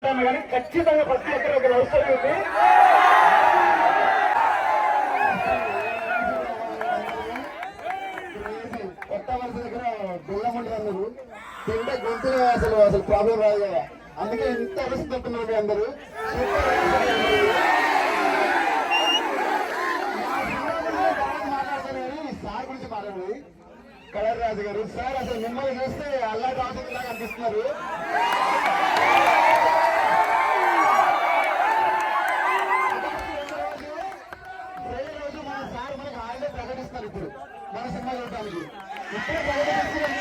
కానీ ఖచ్చితంగా ప్రతి ఒక్కరు ఒక లవ్ స్టోరీ ఉంది. కొత్త వలస దగ్గర బెల్లం ఉంటుంది అన్నారు. తింటే గొంతులో అసలు అసలు ప్రాబ్లం రాదు కదా, అందుకే ఎంత అవసరం తప్పుతున్నారు మీ అందరూ. మాట్లాడతాను కానీ సార్ గురించి మాట్లాడాలి. కలర్ రాజు గారు సార్ అసలు మిమ్మల్ని చూస్తే అల్లా రాజు లాగా అనిపిస్తున్నారు. రోజు మన సార్ మనకు హాలిడే ప్రకటిస్తారు. ఇప్పుడు మన సినిమా చూడటానికి ఇప్పుడే ప్రకటిస్తున్నారు.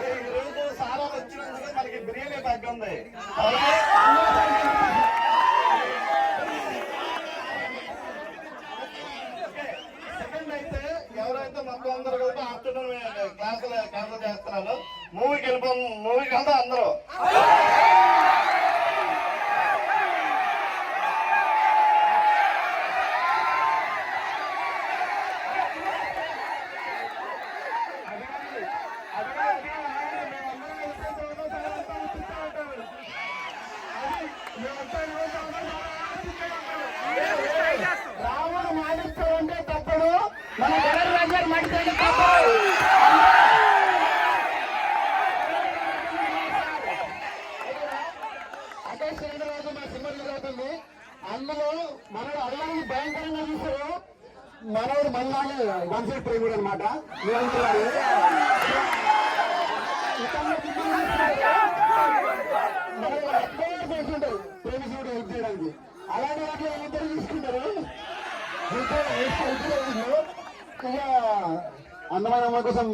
ఈ రోజు సారా వచ్చినందుకు మనకి బిర్యానీ తగ్గుంది. సెకండ్ అయితే ఎవరైతే మొత్తం అందరూ కూడా ఆఫ్టర్నూన్ క్లాసులు క్యాన్సిల్ చేస్తున్నారు. మూవీకి వెళ్తా అందరూ. రాముడు మాటిస్తూ ఉంటే తప్పుడు, మన కలర్ రాజు మాటిస్తే తప్పుడు. అదే చంద్రబాబు మన సినిమా జరుగుతుంది. అందులో మనడు అల్లాన్ని భయంకరంగా చూస్తారు. మనోడు మళ్ళీ వన్ సైడ్ ప్రేమిడు అనమాట. ప్రేమించుకుంటూ హెల్ప్ చేయడానికి అలాంటి వాటిలో ఇద్దరు తీసుకుంటారు. ఇక అందమైన అమ్మాయి కోసం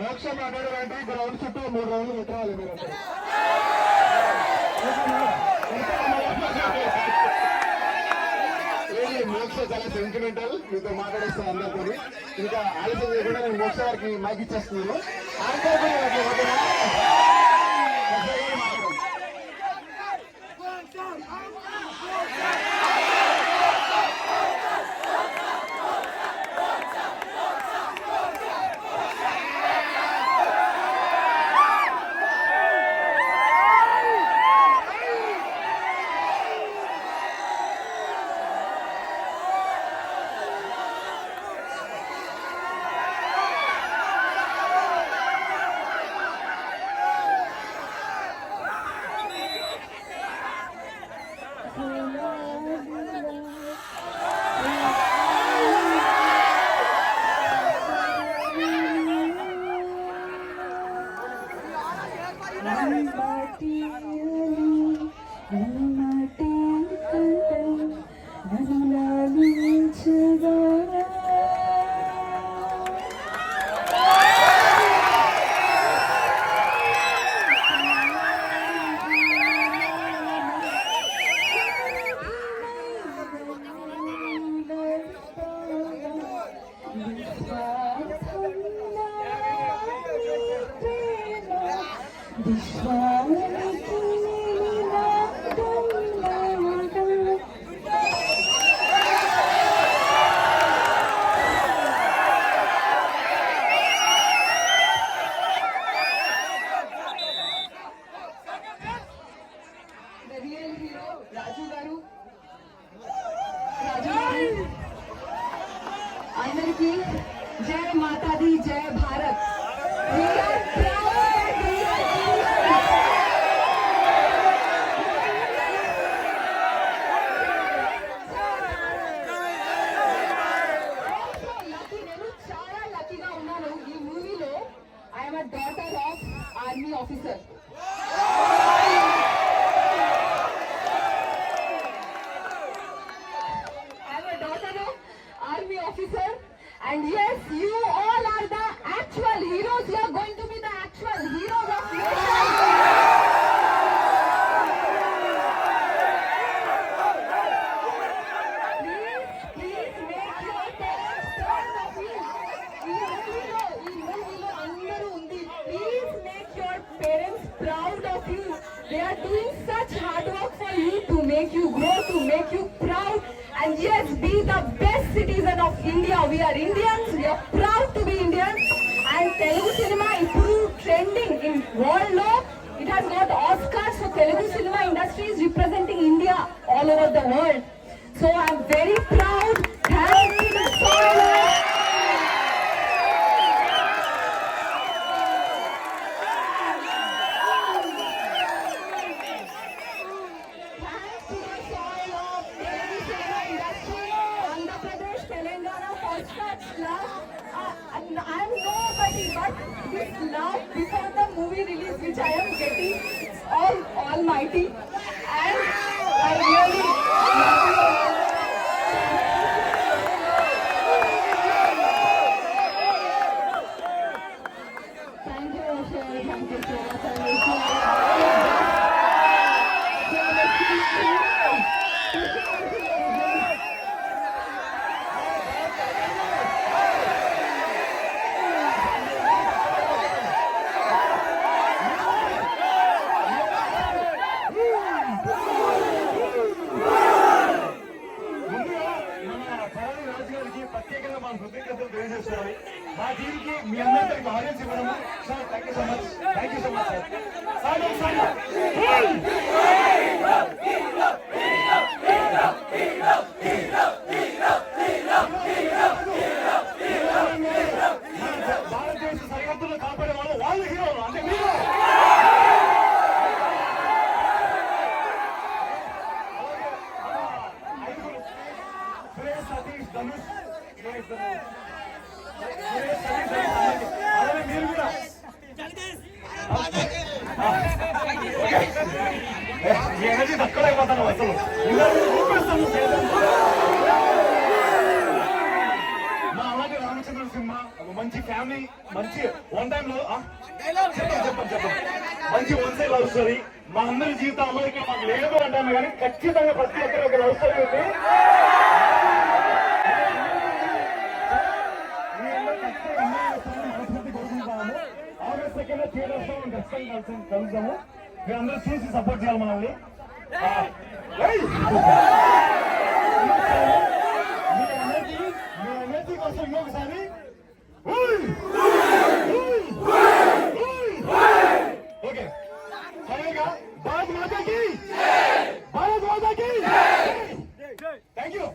మోక్ష మాట్లాడాలంటే గ్రౌండ్ చుట్టూ 3 రౌండ్లు పెట్టాలి. మీరు మోక్ష చాలా సెంటిమెంటల్, మీతో మాట్లాడేస్తాను అందరితో. ఇంకా ఆలస్యం చేయకుండా నేను మోక్ష గారికి మైక్ ఇచ్చేస్తున్నాను. అందరికీ జై మాతాది, జై భారత్. చాలా లక్కీగా ఉన్నాను. ఈ మూవీలో I'm a daughter of army officer. Officer, and yes, you all are the actual heroes. You are going to be the actual heroes of nation. Please make make you proud, and yes, be the best citizen of India. We are Indians, we are proud to be Indians, and Telugu cinema ఇప్పుడు trending in world lo. It has got Oscars, so Telugu cinema industry is representing India all over the world. So I'm very proud. Thank you so much. Thanks to the soil of Telugu cinema industry, Andhra Pradesh, Telangana, first such love. I'm nobody, but this love before the movie release, which I am getting, it's all almighty, and I really love you all. Thank you, Asher. Thank you so much. I wish you ముందుగా మన పరాని రాజు గారికి ప్రత్యేకంగా మన కృతజ్ఞతలు తెలియజేస్తున్నాను. మా టీంకి మీ అందరికీ ఆడియన్స్ ఇవ్వడము sir thank you so much. Thank you so much sir. భారతదేశ సరిహద్దులు కాపాడే వాళ్ళు వాళ్ళు హీరోలు అంటే మీరు. సురేష్ సతీష్ ధనుష్ అలాగే మీరు కూడా ఎనర్జీ తక్కువైపోతాను అసలు మా అలాగే రామచంద్ర సినిమా మంచి ఫ్యామిలీ మంచి వన్ టైమ్ లో చెప్పండి మంచి వన్ సైడ్ లవ్ స్టోరీ. మా అందరి జీవితం అమెరికా మాకు లేదు అంటాను కానీ ఖచ్చితంగా ప్రతి ఒక్కరి ఒక లవ్ స్టోరీ ఉంది. ఆగస్ట్ సెకండ్ థియేటర్స్ లో ఖచ్చితంగా కలుద్దాము. మీరు అందరూ చూసి సపోర్ట్ చేయాలి మనల్ని. మీ ఎనర్జీ కోసం ఇంకొకసారి ఓకే సరేగా భారత్ మాతాకి థ్యాంక్ యూ.